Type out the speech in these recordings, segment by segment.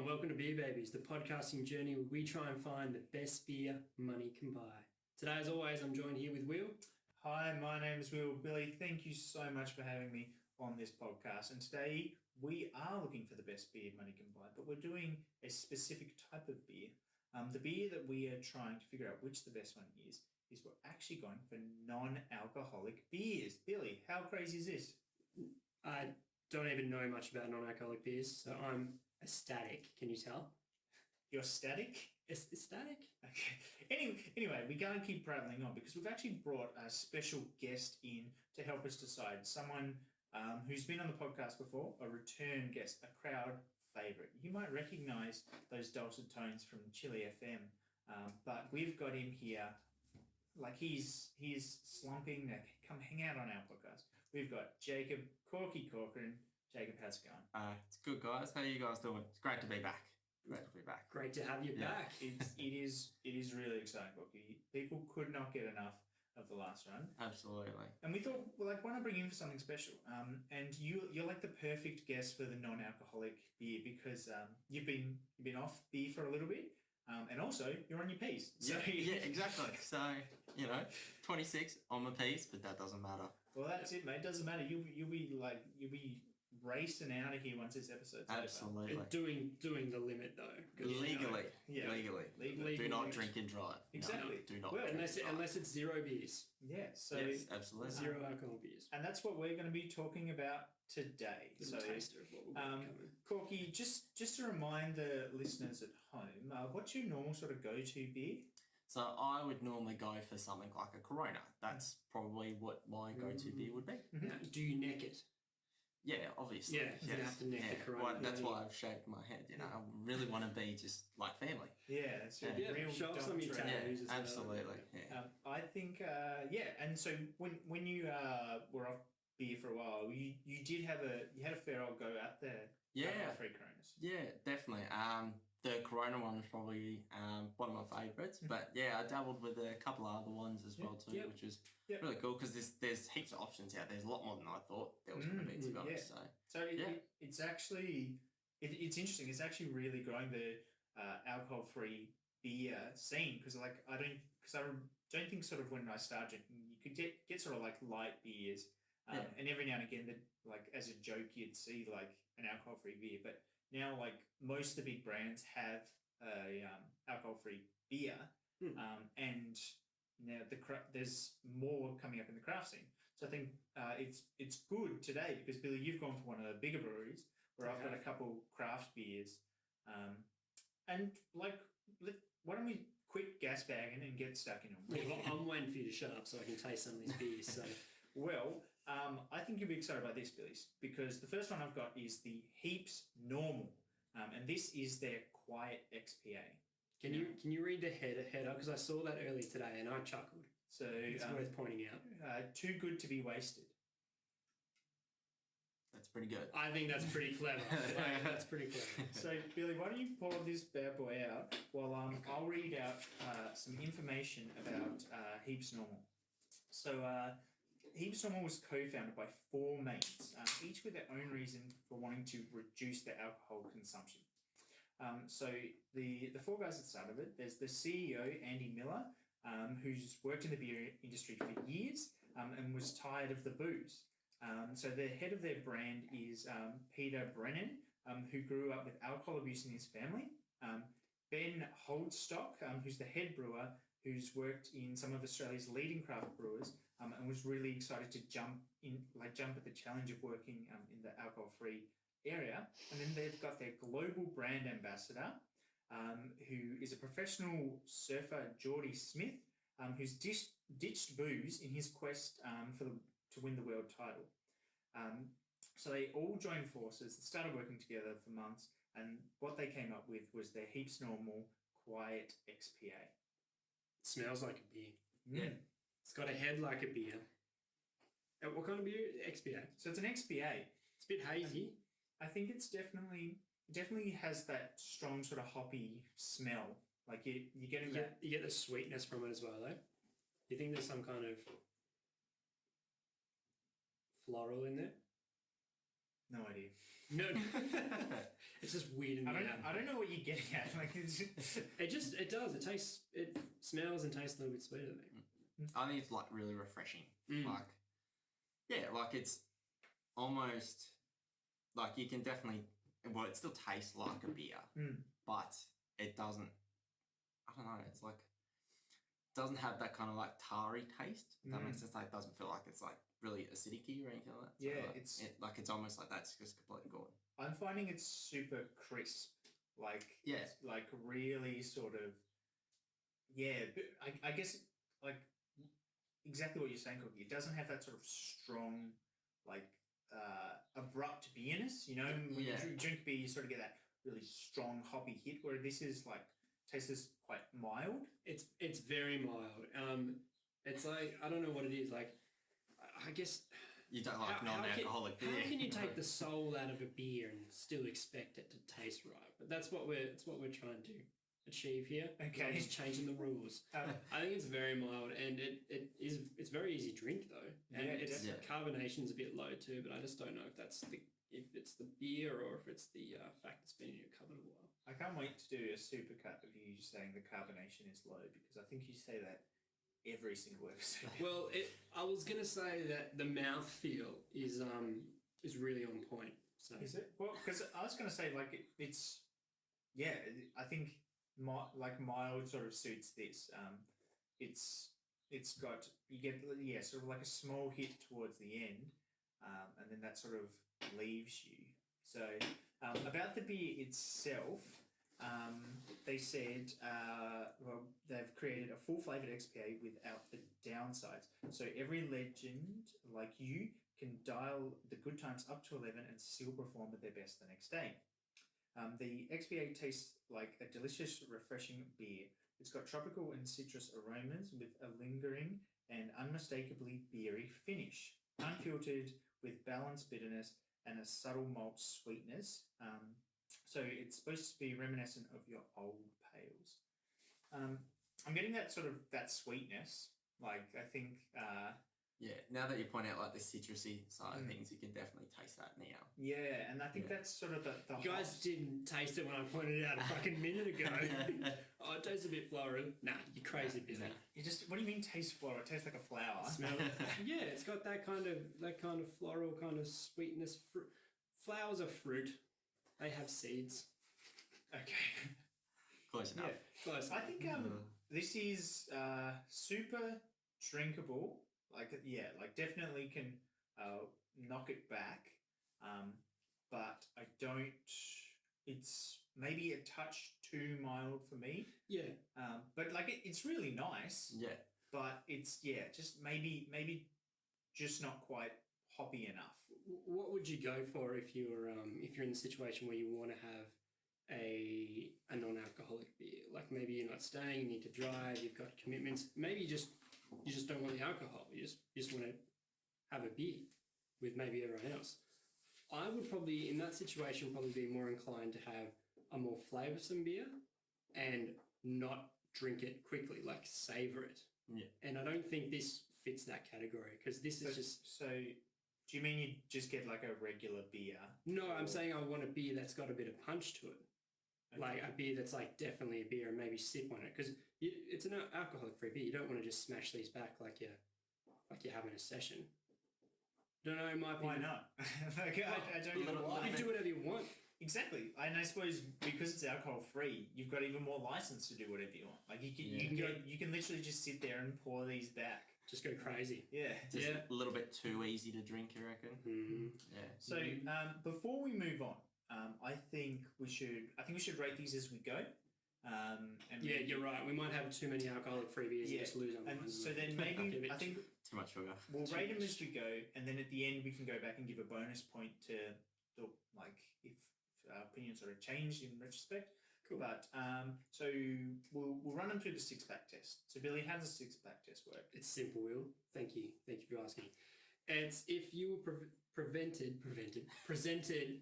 and welcome to Beer Babies, the podcasting journey where we try and find the best beer money can buy. Today, as always, I'm joined here with Will. Hi, my name is Will. Billy, thank you so much for having me on this podcast. And today, we are looking for the best beer money can buy, but we're doing a specific type of beer. The beer that we are trying to figure out which the best one is we're actually going for non-alcoholic beers. Billy, how crazy is this? I don't even know much about non-alcoholic beers, so I'm ecstatic. Can you tell? You're static? Ecstatic? Okay. Anyway, we can't keep prattling on because we've actually brought a special guest in to help us decide. Someone who's been on the podcast before, a return guest, a crowd favourite. You might recognise those dulcet tones from Chili FM, but we've got him here. Like he's slumping. Come hang out on our podcast. We've got Jacob Corky Corcoran. Jacob, how's it going? It's good, guys. How are you guys doing? It's great to be back. Great to have you back. It is really exciting, Corky. People could not get enough of the last run. Absolutely. And we thought, well, like, why not bring you in for something special? And you're like the perfect guest for the non-alcoholic beer because you've been off beer for a little bit. And also, you're on your P's. So yeah, exactly. So, 26 on my P's, but that doesn't matter. Well, that's it, mate. Doesn't matter. You'll be racing out of here once this episode's Absolutely. over. Doing the limit, though. Legally. Legally. Do not drink and drive. Exactly. No, do not. Well, unless it's zero beers. Yeah. So yes, absolutely. Zero alcohol beers. And that's what we're going to be talking about today. Little taster of what we'll be coming. Corky, just to remind the listeners at home, what's your normal sort of go-to beer? So I would normally go for something like a Corona. That's probably what my go-to beer would be. Mm-hmm. Now, do you neck it? Yeah, obviously. Yeah, you have to neck the Corona. Well, that's why I've shaved my head. I really want to be just like family. Yeah, that's your real show off some of your tattoos as well. Absolutely. Yeah. I think, and so when you were off beer for a while, you had a fair old go out there. Yeah. Free Coronas. Yeah, definitely. The Corona one was probably one of my favourites, but yeah, I dabbled with a couple of other ones as well too, which was really cool because there's heaps of options out there. There's a lot more than I thought there was going to be, to be honest. It's actually it's interesting. It's actually really growing the alcohol-free beer scene because I don't think sort of when I started drinking you could get sort of like light beers, and every now and again like as a joke you'd see like an alcohol-free beer, but now, like, most of the big brands have alcohol-free beer, and now there's more coming up in the craft scene. So I think it's good today because, Billy, you've gone for one of the bigger breweries where I've got a couple craft beers. And, like, why don't we quit gas bagging and get stuck in them? Well, I'm waiting for you to shut up so I can taste some of these beers. So. Well, I think you'll be excited about this, Billy, because the first one I've got is the Heaps Normal, and this is their Quiet XPA. Can you read the header? Because I saw that earlier today and I chuckled. So it's worth pointing out. Too good to be wasted. That's pretty good. I think that's pretty clever. That's pretty clever. So, Billy, why don't you pull this bad boy out while I'll read out some information about Heaps Normal. So, Heaps Normal was co-founded by four mates, each with their own reason for wanting to reduce their alcohol consumption. So the four guys that started it, there's the CEO, Andy Miller, who's worked in the beer industry for years and was tired of the booze. So the head of their brand is Peter Brennan, who grew up with alcohol abuse in his family. Ben Holdstock, who's the head brewer, who's worked in some of Australia's leading craft brewers, and was really excited to jump at the challenge of working in the alcohol-free area. And then they've got their global brand ambassador, who is a professional surfer, Geordie Smith, who's ditched booze in his quest to win the world title. So they all joined forces and started working together for months, and what they came up with was their Heaps Normal Quiet XPA. It smells like a beer. Yeah. It's got a head like a beer. What kind of beer? XPA. So it's an XPA. It's a bit hazy. I think it's definitely has that strong sort of hoppy smell. Like you're getting that. You get the sweetness from it as well, though. Do you think there's some kind of floral in there? No idea. No, it's just weird and I don't know what you're getting at. Like, it does. It smells and tastes a little bit sweeter than me. I think it's like really refreshing. Like, yeah, like it's almost like you can definitely. Well, it still tastes like a beer, but it doesn't. I don't know. It's like doesn't have that kind of like tarry taste. If that makes sense. Like, it doesn't feel like it's like really acidic-y or anything like that. So yeah, like, it's almost like that's just completely gone. I'm finding it's super crisp. Like, Yeah, it's like really sort of, yeah. But I guess like exactly what you're saying, Cookie. It doesn't have that sort of strong, like abrupt beerness. You know, when you drink beer, you sort of get that really strong hoppy hit. Where this is like tastes quite mild. It's very mild. It's like I don't know what it is. Like I guess you don't like non-alcoholic beer. How can you take the soul out of a beer and still expect it to taste right? But that's what we're trying to achieve here. Okay, just changing the rules. I think it's very mild, and it's very easy to drink though, and carbonation's a bit low too. But I just don't know if it's the beer or if it's the fact it's been in your cupboard a while. I can't wait to do a supercut of you saying the carbonation is low because I think you say that every single episode. Well, I was gonna say that the mouthfeel is really on point. So is it? Well, because I was gonna say like it's I think mild sort of suits this. It's got you get sort of like a small hit towards the end, and then that sort of leaves you. So about the beer itself. They said, they've created a full flavoured XPA without the downsides. So every legend like you can dial the good times up to 11 and still perform at their best the next day. The XPA tastes like a delicious, refreshing beer. It's got tropical and citrus aromas with a lingering and unmistakably beery finish, unfiltered with balanced bitterness and a subtle malt sweetness. So it's supposed to be reminiscent of your old pales. I'm getting that sweetness. Like I think. Now that you point out like the citrusy side of things, you can definitely taste that now. Yeah, and I think that's sort of the you guys didn't taste it when I pointed it out a fucking minute ago. Oh, it tastes a bit floral. Nah, you're crazy, busy. You just what do you mean taste floral? It tastes like a flower. Smell it. Yeah, it's got that kind of floral kind of sweetness. Flowers are fruit. They have seeds. Okay. Close enough. Yeah, close. I think this is super drinkable. Like definitely can knock it back. But I don't. It's maybe a touch too mild for me. Yeah. But like it's really nice. Yeah. But it's just maybe just not quite hoppy enough. What would you go for if you're in the situation where you want to have a non-alcoholic beer? Like maybe you're not staying, you need to drive, you've got commitments. Maybe you just don't want the alcohol. You just want to have a beer with maybe everyone else. I would probably in that situation be more inclined to have a more flavoursome beer and not drink it quickly, like savour it. Yeah. And I don't think this fits that category because this is just so. Do you mean you just get like a regular beer? No, I'm saying I want a beer that's got a bit of punch to it. Okay. Like a beer that's like definitely a beer and maybe sip on it. Because it's an alcoholic-free beer. You don't want to just smash these back like you're having a session. Don't know, in my opinion. Why not? I don't know why. You can do whatever you want. Exactly. And I suppose because it's alcohol-free, you've got even more license to do whatever you want. Like you can literally just sit there and pour these back. Just go crazy. Yeah. Just a little bit too easy to drink, you reckon? Mm-hmm. Yeah. So before we move on, I think we should rate these as we go. You're right. We might have too many alcoholic-free beers and just lose them. And so then maybe I think too much sugar. We'll rate them as we go, and then at the end we can go back and give a bonus point to the if our opinions sort of changed in retrospect. Cool. But so we'll run them through the 6-pack test. So Billy, how does the 6-pack test work? It's simple, Will. Thank you for asking. It's if you were presented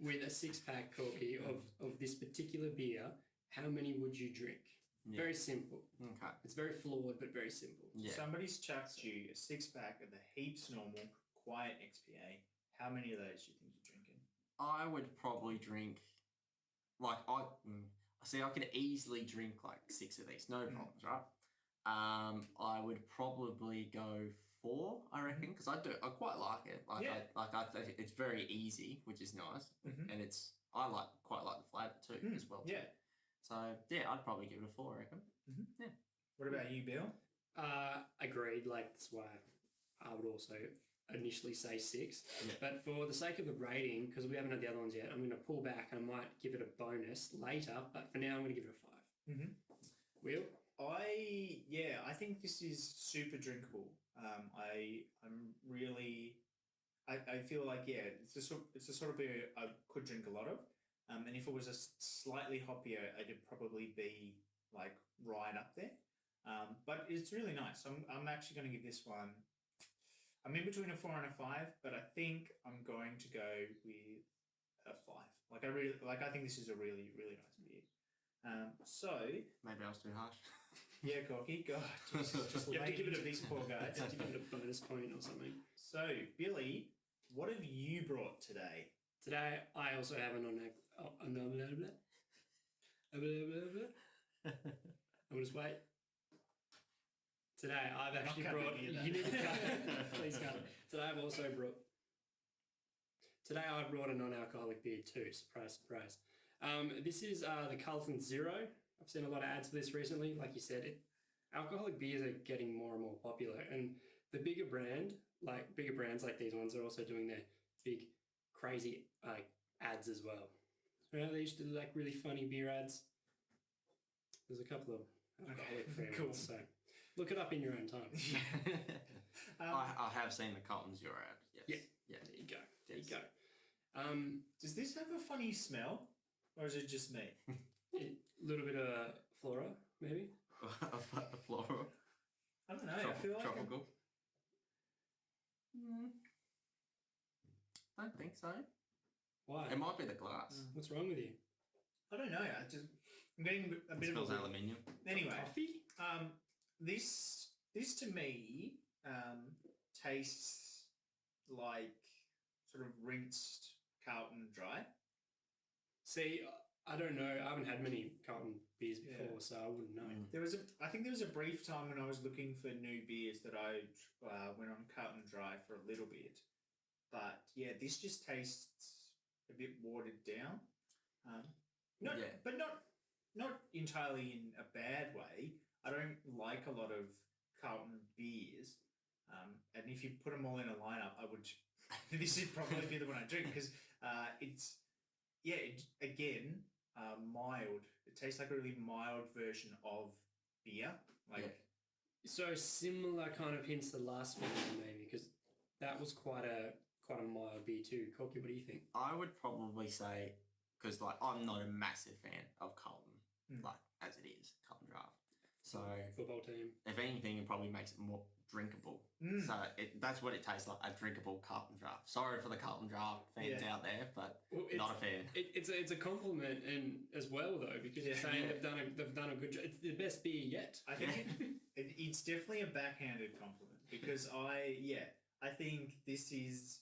with a 6-pack, Corky, of this particular beer, how many would you drink? Yeah. Very simple. Okay. It's very flawed, but very simple. Yeah. Somebody's chucked you a 6-pack of the Heaps normal quiet XPA. How many of those do you think you're drinking? I would probably drink, like, I could easily drink like 6 of these, no problems, right? I would probably go 4, I reckon, because I quite like it. Like, I think it's very easy, which is nice, and I quite like the flavour too as well. Yeah. So yeah, I'd probably give it a 4, I reckon. Yeah. What about you, Bill? Agreed. Like, that's why I would also initially say 6. Yeah. But for the sake of the rating, because we haven't had the other ones yet, I'm going to pull back and I might give it a bonus later. But for now, I'm going to give it a 5. Will? I think this is super drinkable. I feel like it's a sort of beer I could drink a lot of. And if it was a slightly hoppier, it'd probably be like right up there. But it's really nice. I'm actually going to give this one. I'm in between a 4 and a 5, but I think I'm going to go with a 5. I think this is a really, really nice beer. So maybe I was too harsh. Yeah, Corky, God, just you have to give it to these poor guys. You have to give it a bonus point or something. So, Billy, what have you brought today? Today, I also have I'm just wait. Today, I've actually brought. You need to cut it. Please cut it. Today, I've brought a non-alcoholic beer too. Surprise, surprise. This is the Carlton Zero. I've seen a lot of ads for this recently. Like you said, alcoholic beers are getting more and more popular, and the bigger brands like these ones are also doing their big, crazy ads as well. They used to do like really funny beer ads. There's a couple of alcoholic free ones, so look it up in your own time. I have seen the Carlton Zero ad. Yes. Yeah. There you go. There you go. Does this have a funny smell, or is it just me? A little bit of flora, maybe. A floral. I don't know. I feel like tropical. I don't think so. Why? It might be the glass. What's wrong with you? I don't know. I'm getting a bit It of smells aluminium. Anyway, Coffee? This to me tastes like sort of rinsed Carlton Dry. See, I don't know. I haven't had many Carlton beers before, so I wouldn't know. I think there was a brief time when I was looking for new beers that I went on Carlton Dry for a little bit, but yeah, this just tastes a bit watered down. But not entirely in a bad way. I don't like a lot of Carlton beers, and if you put them all in a lineup, I would. This would probably be the one I drink because it's mild. It tastes like a really mild version of beer. So similar kind of hints to the last one maybe, because that was quite a mild beer too. Corky, what do you think? I would probably say, because I'm not a massive fan of Carlton, as it is Carlton Draft. So football team. If anything, it probably makes it more drinkable. So that's what it tastes like, a drinkable Carlton Draft. Sorry for the Carlton Draft fans out there, but not a fan. It's a compliment and as well though, because you're saying they've done a good job. It's the best beer yet. I think it's definitely a backhanded compliment because I think this is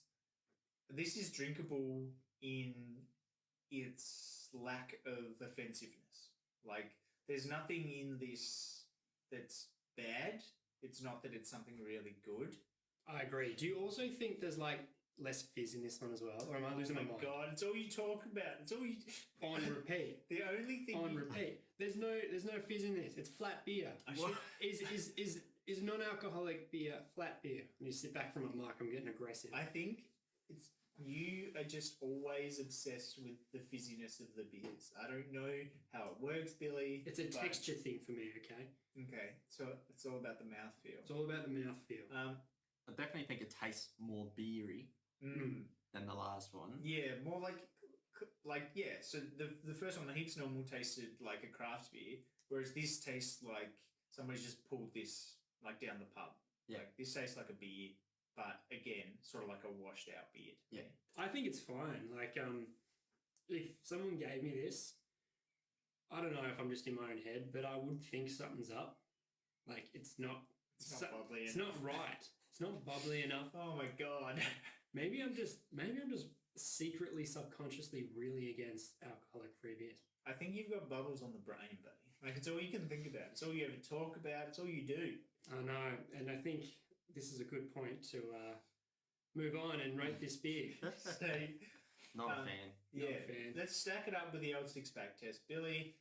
drinkable in its lack of offensiveness. Like, there's nothing in this that's bad. It's not that it's something really good. I agree. Do you also think there's less fizz in this one as well, or am I losing my mind? Oh my God! It's all you talk about. It's all you on repeat. The only thing on repeat. There's no fizz in this. It's flat beer. Is non-alcoholic beer flat beer? And you sit back from it, Mark. I'm getting aggressive. I think you are just always obsessed with the fizziness of the beers. I don't know how it works, Billy. It's a texture thing for me, okay? Okay, so it's all about the mouthfeel. It's all about the mouthfeel. I definitely think it tastes more beery than the last one. Yeah, more like so the first one, the Heaps Normal, tasted like a craft beer, whereas this tastes like somebody's just pulled this down the pub. Yeah. This tastes like a beer, but again, sort of like a washed out beer. Yeah. I think it's fine. If someone gave me this, I don't know if I'm just in my own head, but I would think something's up. It's not bubbly enough. It's not right. It's not bubbly enough. Oh my God. Maybe I'm just secretly, subconsciously, really against alcoholic-free beers. I think you've got bubbles on the brain, buddy. Like, it's all you can think about. It's all you ever talk about. It's all you do. I know, and I think this is a good point to move on and rate this beer. So, Not a fan. yeah, Not a fan. let's stack it up with the old six-pack test. Billy,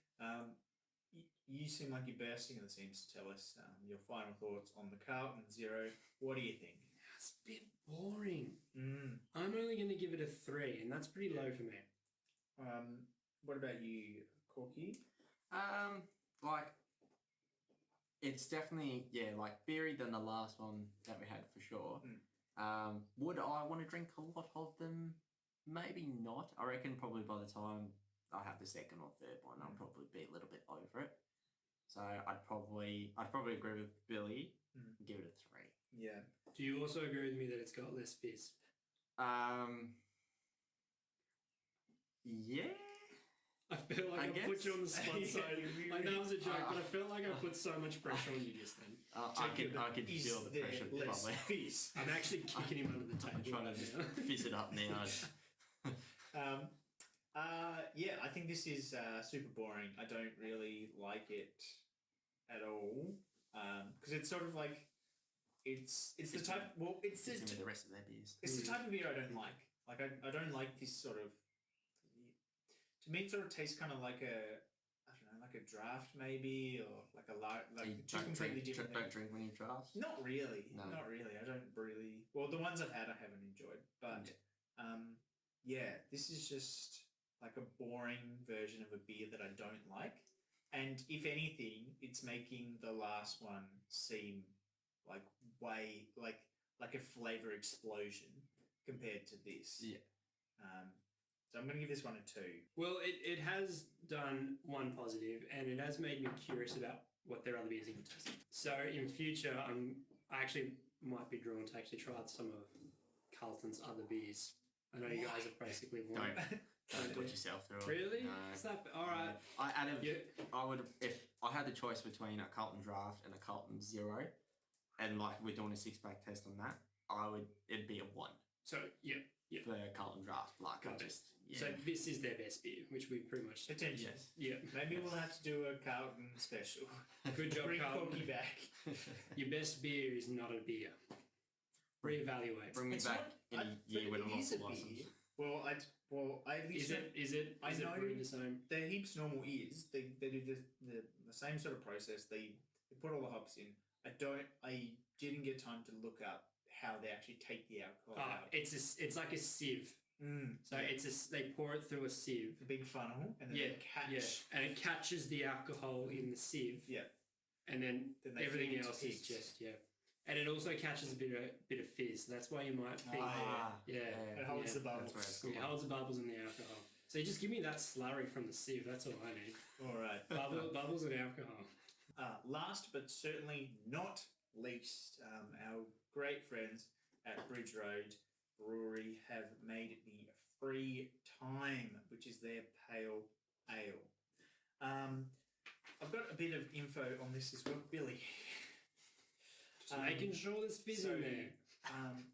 you seem like you're bursting at the seams to tell us your final thoughts on the Carlton Zero. What do you think? It's a bit boring. Mm. I'm only going to give it a 3, and that's pretty low for me. What about you, Corky? Like, it's definitely, like, beerier than the last one that we had for sure. Would I want to drink a lot of them? Maybe not. I reckon probably by the time I have the second or third one, I'll probably be a little bit over it. So I'd probably agree with Billy and give it a 3. Yeah. Do you also agree with me that it's got less fizz? Yeah. I feel like I put you on the spot, so like that was a joke, but I felt like I put so much pressure on you just then. I could feel the pressure probably. Fizz? I'm actually kicking him under the table. I'm trying to just fizz it up now. Yeah, I think this is super boring. I don't really like it at all because it's sort of like it's the type. Well, it's with the rest of their beers. It's the type of beer I don't like. Like I don't like this sort of. To me, it sort of tastes kind of like like a draft maybe, or like two completely different. Don't drink when you draft. Not really. No. Not really. I don't really. Well, the ones I've had, I haven't enjoyed. But yeah, this is just like a boring version of a beer that I don't like. And if anything, it's making the last one seem like way like a flavor explosion compared to this. Yeah. So I'm going to give this one a 2. Well, it has done one positive, and it has made me curious about what their other beers are going to taste like. So in future, I actually might be drawn to actually try some of Carlton's other beers. I know you guys have basically won. Don't put yourself through it. Really? No. Is that all right? I would, if I had the choice between a Carlton Draft and a Carlton Zero, and like we're doing a 6-pack test on that, it'd be a 1. So yeah. For Carlton Draft, like Got it. I just. Yeah. So this is their best beer, which we pretty much Potentially. Yes. Yeah. Maybe we'll have to do a Carlton special. Good job, Bring Carlton. Corky back. Your best beer is not a beer. Reevaluate. Bring me It's back not- in a year when I'm it off is the a beer. license. Well, I at least Is it I know brewing the same? the Heaps normal is they do the same sort of process. They put all the hops in. I didn't get time to look up how they actually take the alcohol out. It's like a sieve. So they pour it through a sieve. The big funnel and then they catch. and it catches the alcohol in the sieve. Yeah. And then Then they everything feed it to else is pigs. just and it also catches a bit of fizz. That's why you might think It holds the bubbles. That's where it's it holds the bubbles in the alcohol. So you just give me that slurry from the sieve. That's all I need. All right. Bubbles and alcohol. Last but certainly not least, our great friends at Bridge Road Brewery have made the Free Time, which is their pale ale. I've got a bit of info on this as well, Billy. Just making sure there's fizz in there.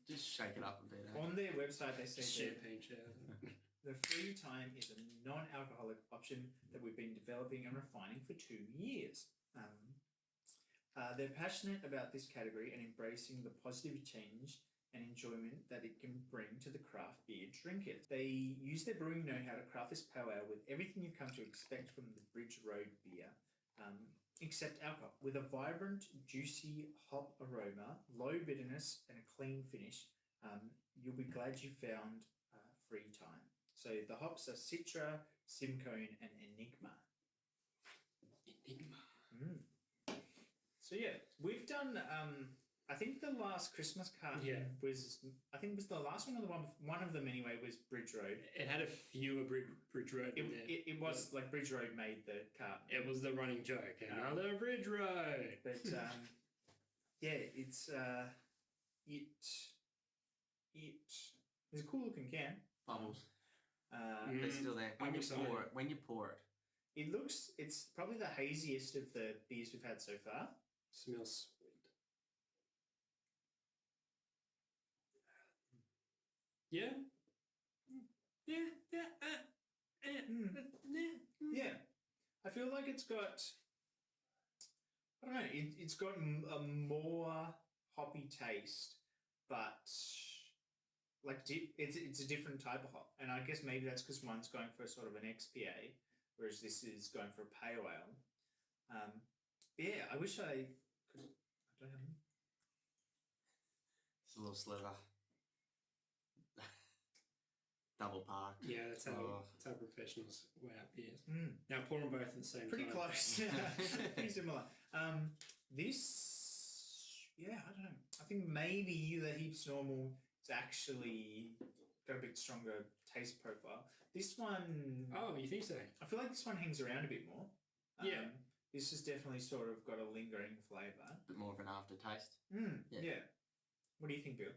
Just shake it up a bit. On their website, they say Champagne shower. the Free Time is a non-alcoholic option that we've been developing and refining for 2 years. They're passionate about this category and embracing the positive change and enjoyment that it can bring to the craft beer drinkers. They use their brewing know-how to craft this pale ale with everything you've come to expect from the Bridge Road beer, except alcohol. With a vibrant, juicy hop aroma, low bitterness, and a clean finish, you'll be glad you found Free Time. So the hops are Citra, Simcoe, and Enigma. Enigma. So yeah, we've done. I think the last Christmas carton was. I think it was the last one, or one of them anyway. Was Bridge Road. It had a few Bridge Road in there. It was like Bridge Road made the carton. It was the running joke. Another Bridge Road. But yeah, it's it's a cool looking can. Bubbles. It's They're still there. When you pour it. It's probably the haziest of the beers we've had so far. Smells sweet. Yeah. Yeah. I feel like it's got, I don't know, it's got a more hoppy taste, but like it's a different type of hop. And I guess maybe that's because one's going for sort of an XPA, whereas this is going for a pale ale. Yeah, I wish I could, I don't know. It's a little sliver. Double park. Yeah, that's how professionals weigh up beers. Mm. Now pour them both at the same Pretty time. close. Pretty similar. This, yeah, I don't know. I think maybe the Heaps Normal is actually got a bit stronger taste profile. This one... Oh, you think so? I feel like this one hangs around a bit more. Yeah. This has definitely sort of got a lingering flavour. A bit more of an aftertaste. Yeah. What do you think, Bill?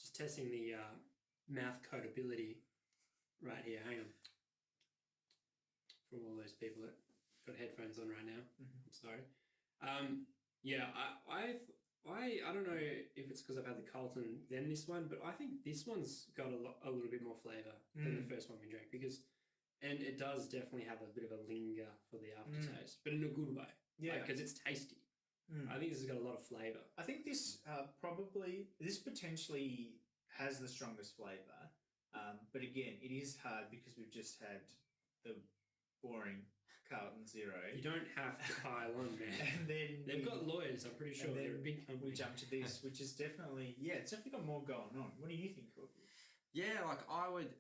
Just testing the mouth coatability right here. Hang on. For all those people that got headphones on right now. I'm sorry. Yeah, I don't know if it's because I've had the Carlton then this one, but I think this one's got a little bit more flavour than the first one we drank and it does definitely have a bit of a linger for the aftertaste, but in a good way. Yeah, because it's tasty. I think this has got a lot of flavour. I think this potentially has the strongest flavour, but again, it is hard because we've just had the boring Carlton Zero. You don't have to pile on, man. And then they've got lawyers. I'm pretty sure they're a big company. We jump to this, which is definitely it's definitely got more going on. What do you think, Corky? Yeah, like I would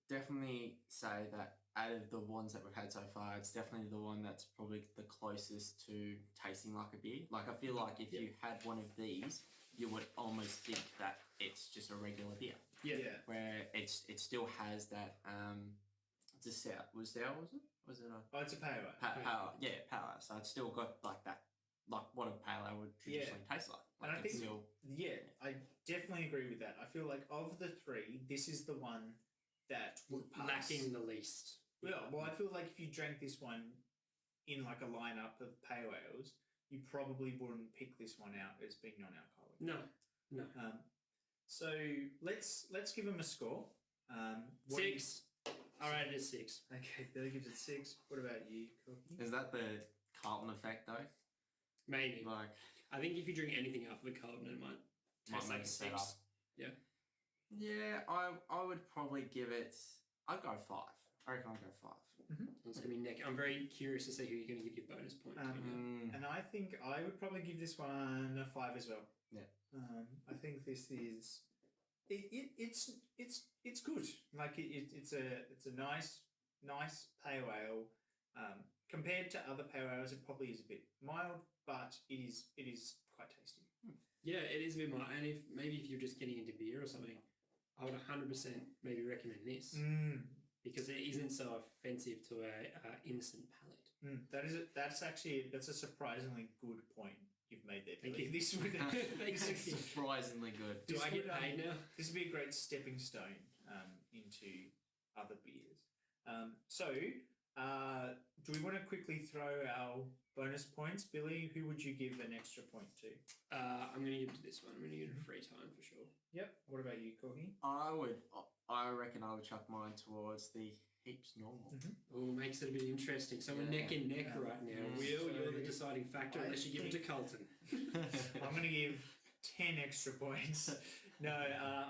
definitely say that out of the ones that we've had so far, it's definitely the one that's probably the closest to tasting like a beer. Like I feel like if you had one of these, you would almost think that it's just a regular beer. Yeah. Where it still has that it's a sour. Was it? Was it a? Oh, it's a pale ale. Power. Yeah, power. So it's still got like that, like what a pale ale would traditionally taste like. And I think still, I definitely agree with that. I feel like of the three, this is the one that would pass. Lacking the least. Well, I feel like if you drank this one in like a lineup of pale ales, you probably wouldn't pick this one out as being non-alcoholic. No. So let's give them a score. 6. All right, it is 6. Okay, Billy gives it 6. What about you, Corky? is that the Carlton effect though? Maybe. Like, I think if you drink anything after the Carlton, it might taste like 6. Yeah. Yeah, I would probably give it. I'd go 5. I reckon I'll go 5. It's gonna be neck. I'm very curious to see who you're going to give your bonus point to. And I think I would probably give this one a 5 as well. Yeah. I think this is it's good. Like it's a nice pale ale. Compared to other pale ales, it probably is a bit mild, but it is quite tasty. Yeah, it is a bit mild. And if you're just getting into beer or something, I would 100% maybe recommend this because it isn't so offensive to a innocent palate. That's a surprisingly good point you've made there. Thank you. This would surprisingly good. Do I get paid now? This would be a great stepping stone into other beers. Do we want to quickly throw our bonus points? Billy, who would you give an extra point to? I'm going to give it to this one. I'm going to give it a free time for sure. Yep. What about you, Corky? I reckon I would chuck mine towards the Heaps Normal. Oh, makes it a bit interesting. So we're neck and neck right now. Will, you're the deciding factor unless you give it to Carlton. I'm going to give 10 extra points. No,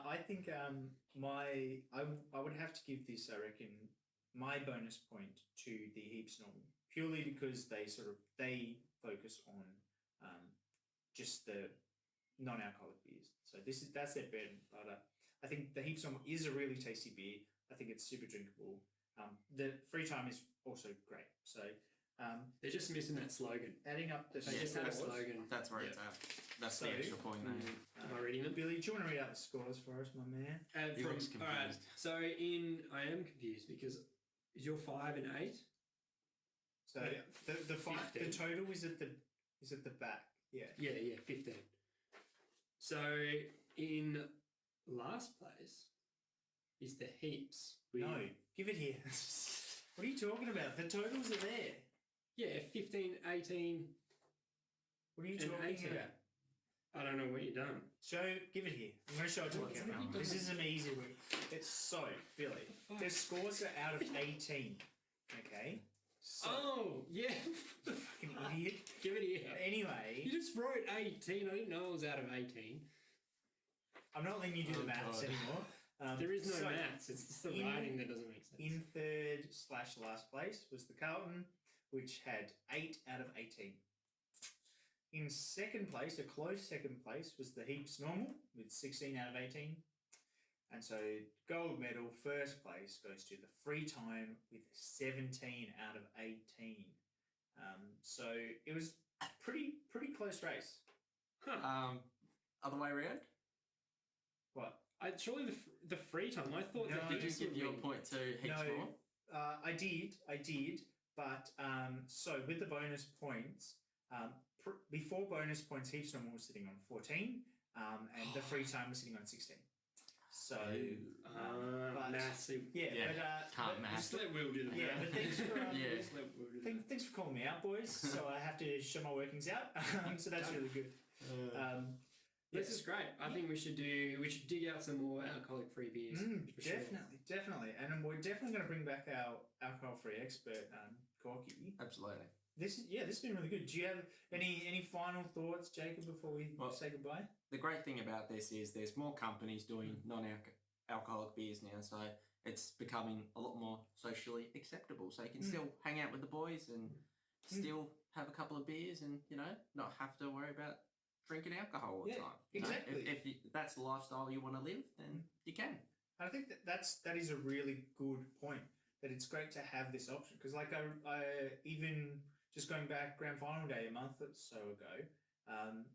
I think I would have to give this, I reckon, my bonus point to the Heaps Normal, purely because they focus on just the non-alcoholic beers. So that's their bread and butter. I think the Heaps Normal is a really tasty beer. I think it's super drinkable. The free time is also great. So they're just missing that slogan. Adding up the they just had a slogan. That's where it's at. That's the extra point there. Am I reading them? Billy, do you want to read out the scores for us, my man? He looks confused. All right. So I am confused because is your 5 and 8? So the 5, the total is at the back. Yeah. Yeah, 15. So in last place is the Heaps. No, give it here. What are you talking about? The totals are there. Yeah, 15, 18. What are you talking about? I don't know what you've done. Give it here. I'm going to show it to you. This is an easy one. It's so, Billy. The scores are out of 18. Okay? So, oh, yeah. fucking idiot. Give it here. Anyway. You just wrote 18. I didn't know it was out of 18. I'm not letting you do the maths anymore. There is no maths. It's just the writing that doesn't make sense. In third/last place was the Carlton, which had 8 out of 18. In second place, a close second place, was the Heaps Normal with 16 out of 18. And so gold medal, first place, goes to the Free Time with 17 out of 18. So it was a pretty close race. Huh. Other way around? What? Surely the Free Time. I thought that did you give your point to Heaps more? I did. But so with the bonus points, before bonus points, Heaps Normal was sitting on 14, and the Free Time was sitting on 16. So, massive. Yeah. Can't math. Just let Will do the math. Yeah, but thanks for Just let Will do the math. thanks for calling me out, boys. So I have to show my workings out. So that's really good. This is great. I think we should dig out some more alcoholic-free beers. Definitely, and we're definitely going to bring back our alcohol-free expert, Corky. Absolutely. This has been really good. Do you have any final thoughts, Jacob, before we say goodbye? The great thing about this is there's more companies doing non-alcoholic beers now, so it's becoming a lot more socially acceptable. So you can still hang out with the boys and still have a couple of beers and, not have to worry about drinking alcohol all the time. Exactly. If that's the lifestyle you want to live, then you can. And I think that is a really good point, that it's great to have this option. Because I even just going back grand final day a month or so ago,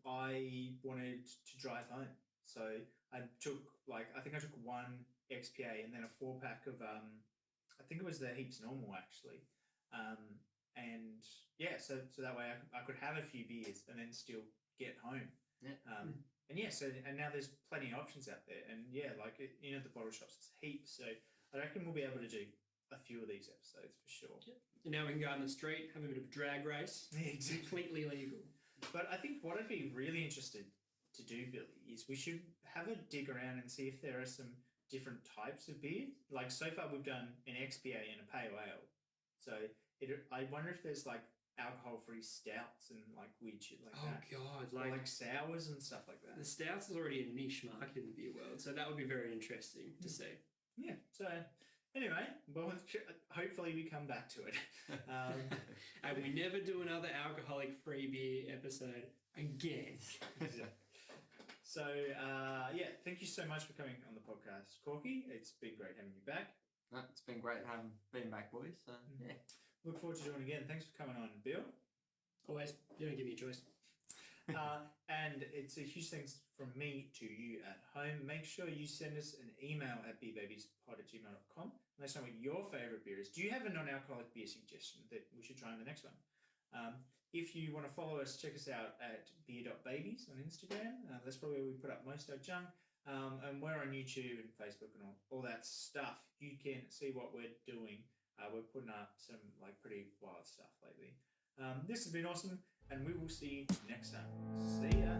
I wanted to drive home. So I took I think I took one XPA and then a 4-pack of I think it was the Heaps Normal actually. And yeah, so that way I could have a few beers and then still get home. Yeah. And now there's plenty of options out there. And yeah, the bottle shops, it's heaps. So I reckon we'll be able to do a few of these episodes for sure. Yep. And now we can go out in the street, have a bit of a drag race. Exactly. Completely legal. But I think what I'd be really interested to do, Billy, is we should have a dig around and see if there are some different types of beer. So far we've done an XPA and a pale ale. So I wonder if there's alcohol-free stouts and weird shit like that. Oh God, or sours and stuff like that. The stouts is already a niche market in the beer world, so that would be very interesting to see. Yeah. So anyway, well, hopefully we come back to it. And we never do another alcoholic-free beer episode again. So thank you so much for coming on the podcast, Corky. It's been great having you back. It's been great being back, boys. So yeah. Look forward to doing it again. Thanks for coming on, Bill. Always. You don't give me a choice. And it's a huge thanks from me to you at home. Make sure you send us an email at beerbabiespod@gmail.com. Let us know what your favourite beer is. Do you have a non-alcoholic beer suggestion that we should try in the next one? If you want to follow us, check us out at beer.babies on Instagram. That's probably where we put up most of our junk. And we're on YouTube and Facebook and all that stuff. You can see what we're doing. We're putting up some pretty wild stuff lately. This has been awesome, and we will see you next time. See ya.